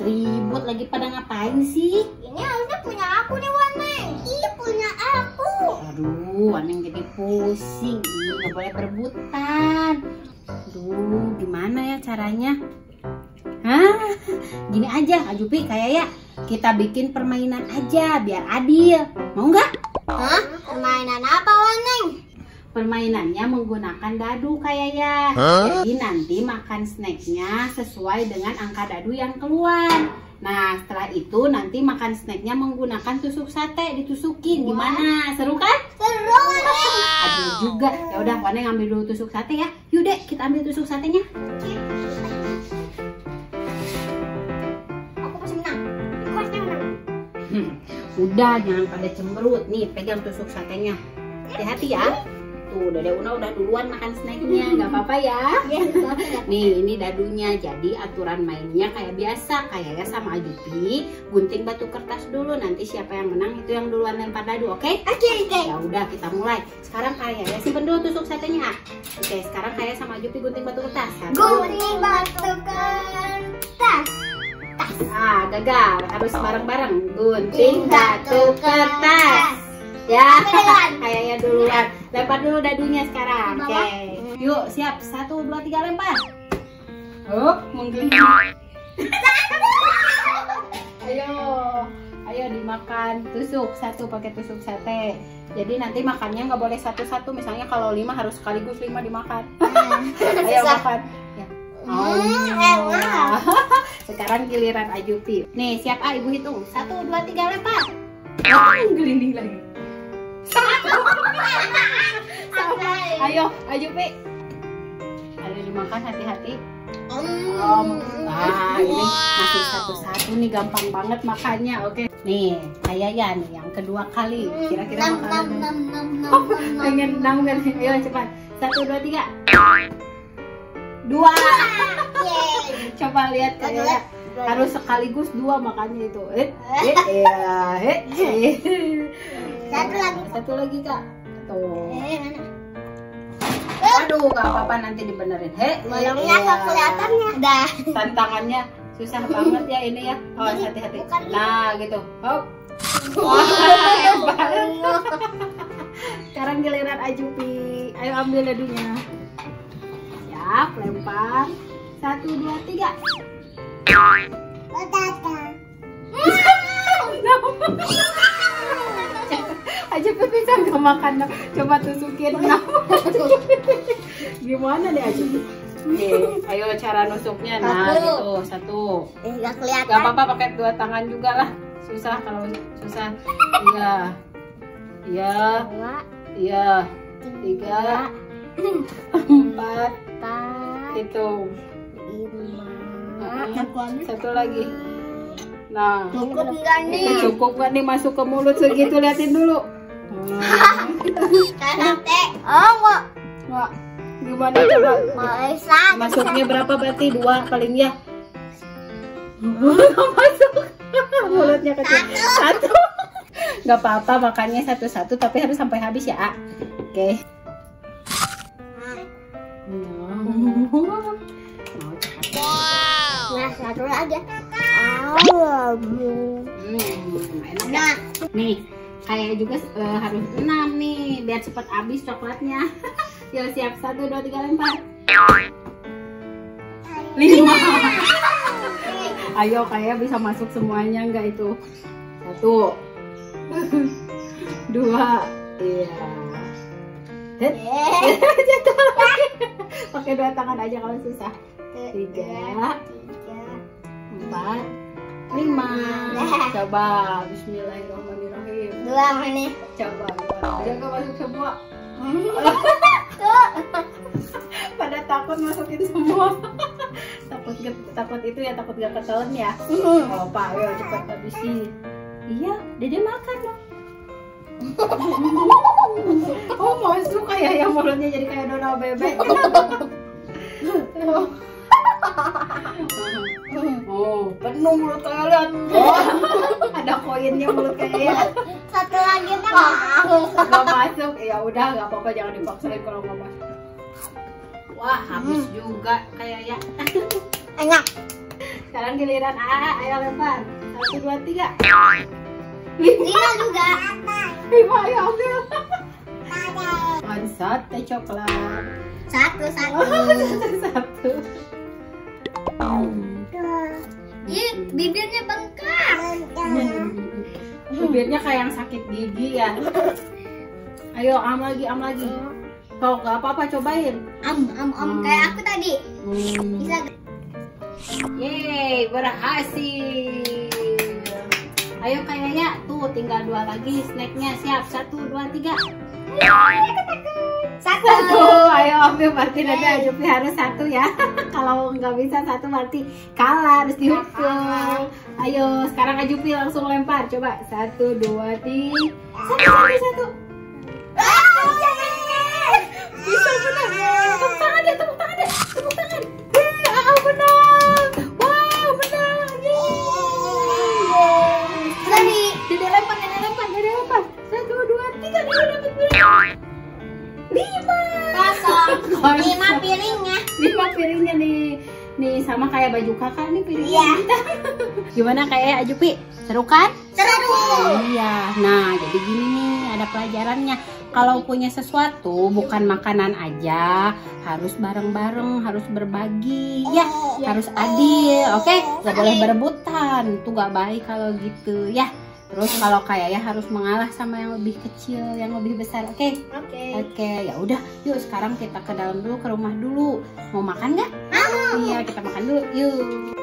ribut-ribut lagi pada ngapain sih? Ini harusnya punya aku nih, Waneng. Iya, punya aku. Aduh, Waneng jadi pusing. Ih, nggak boleh berebutan. Aduh, gimana ya caranya? Hah, gini aja, Ajupi, kayak ya kita bikin permainan aja biar adil. Mau nggak? Hah? Permainan apa, Waneng? Permainannya menggunakan dadu kayak ya. Jadi nanti makan snacknya sesuai dengan angka dadu yang keluar. Nah, setelah itu nanti makan snacknya menggunakan tusuk sate, ditusukin. Gimana? Seru kan? Seru, Waneng. Adil juga. Ya udah, Waneng ambil dulu tusuk sate ya. Yuk deh, kita ambil tusuk satenya. Aku pasti menang. Aku pasti menang. Udah, jangan pada cemberut. Nih, pegang tusuk satenya. Hati-hati ya. Tuh, Dede Una udah duluan makan snacknya, nggak apa-apa ya. Nih, ini dadunya. Jadi aturan mainnya kayak biasa, kayak ya sama Ajupi. Gunting batu kertas dulu. Nanti siapa yang menang itu yang duluan lempar dadu, oke? Oke. Ya udah, kita mulai. Sekarang kayak ya simpen dulu tusuk satenya. Oke, sekarang kayak sama Ajupi gunting batu kertas. Gunting batu kertas. Ah, gagal. Harus bareng-bareng. Gunting batu kertas. Ya, kayaknya duluan. Lempar dulu dadunya sekarang. Oke. Yuk, siap. 1, 2, 3 lempar. Oh, menggelinding. Ayo dimakan. Tusuk satu pakai tusuk sate. Jadi nanti makannya nggak boleh satu-satu. Misalnya kalau 5 harus sekaligus 5 dimakan. Ayo makan. Ya. Enak. Sekarang giliran Ajupi. Nih, siap Ibu hitung. 1, 2, 3 lempar. Gelinding lagi. Ayo, Ajupi. Ayo dimakan, hati-hati. Nah, ini masih satu-satu nih, gampang banget makannya. Oke. Nih, kayak ya nih yang kedua kali. Kira-kira makanan. Pengen nang kan? Ayo cepat. 1, 2, 3. 2. Coba lihat kayak harus sekaligus 2 makannya itu. Satu lagi Kak. Tuh. Aduh, gak apa-apa, nanti dibenerin. Bolongnya nggak kelihatannya. Dah. Tantangannya susah banget ya ini ya. Oh, hati-hati. Nah, gitu. Hop. Sekarang giliran Ajupi. Ayo ambil dadunya. Siap, lempar. 1, 2, 3. Ajupi bisa nggak makan? Coba tusukin. Gimana deh Ajupi? Nih, ayo cara nusuknya. Nah, gitu. 1. Nggak kelihatan. Gak apa-apa pakai 2 tangan juga lah. Susah kalau susah. Iya. Iya. 2, 3, 4. Itu. 5. Satu lagi. Nah, Cukup nggak nih? cukup gak nih masuk ke mulut segitu? Liatin dulu. Sate. Oh, Wah, gimana coba? Masak. Masuknya berapa berarti? 2 paling ya? Nggak masuk. Mulutnya kecil. 1. Gak apa-apa, makannya satu-satu tapi harus sampai habis ya. Oke. Nah, satu aja. Enak. Nih, kayak juga harus 6 nih biar cepat habis coklatnya. Yuk siap, 1, 2, 3 lempar. 5. Ayo, kayak bisa masuk semuanya enggak itu? 1, 2, iya. Pakai 2 tangan aja kalau susah. 3, 4, 5. Coba, bismillahirrahmanirrahim. 2 nih. Coba, jaga masuk semua. Pada takut masukin semua. takut itu ya, takut gak ketahuan ya. Oh, Pak, ayo cepat habisin. Iya, Dede makan dong. Oh, masuk kayak yang mulutnya jadi kayak donal bebek. Oh, penuh mulut kalian. Oh, ada koinnya mulut kalian. Satu lagi nih. Gak masuk. Ya udah, gak apa-apa, jangan dipaksain kalau nggak masuk. Wah, habis juga kayak ya. Enak. sekarang giliran A. Ayo lempar. 1, 2, 3. 5 juga. 5, ayo ambil. Sate coklat. 1. Satu. Ih, bibirnya bengkak. Bibirnya kayak yang sakit gigi ya. Ayo am lagi. Kalau nggak apa-apa cobain. Kayak aku tadi. Bisa. Yeay, berhasil. Ayo kayaknya tuh tinggal 2 lagi snacknya. Siap, 1, 2, 3. 1. Ayo ambil, berarti nanti Ajupi harus 1 ya. Kalau nggak bisa 1 berarti kalah, harus dihukum. Ayo sekarang Ajupi langsung lempar. Coba 1, 2, 3. 1. Bisa benar. Tepuk tangan deh. Tepuk tangan. Benar. Wow, benar. Tadi. Dede lempar. 1, 2, 3. Dede dapat berapa? 5. Kosong. 5 piringnya. 5 piringnya nih sama kayak baju kakak nih piringnya. Iya. Gimana kayak Ajupi? Seru kan? Seru. Iya. Nah, jadi gini nih, ada pelajarannya. Kalau punya sesuatu bukan makanan aja, harus bareng-bareng, harus berbagi, ya, harus adil, oke? Gak boleh berebutan, itu gak baik kalau gitu, ya. Terus kalau kayak ya harus mengalah sama yang lebih kecil, yang lebih besar, oke? Oke, ya udah, yuk sekarang kita ke dalam dulu, ke rumah dulu. Mau makan nggak? Iya, kita makan dulu, yuk.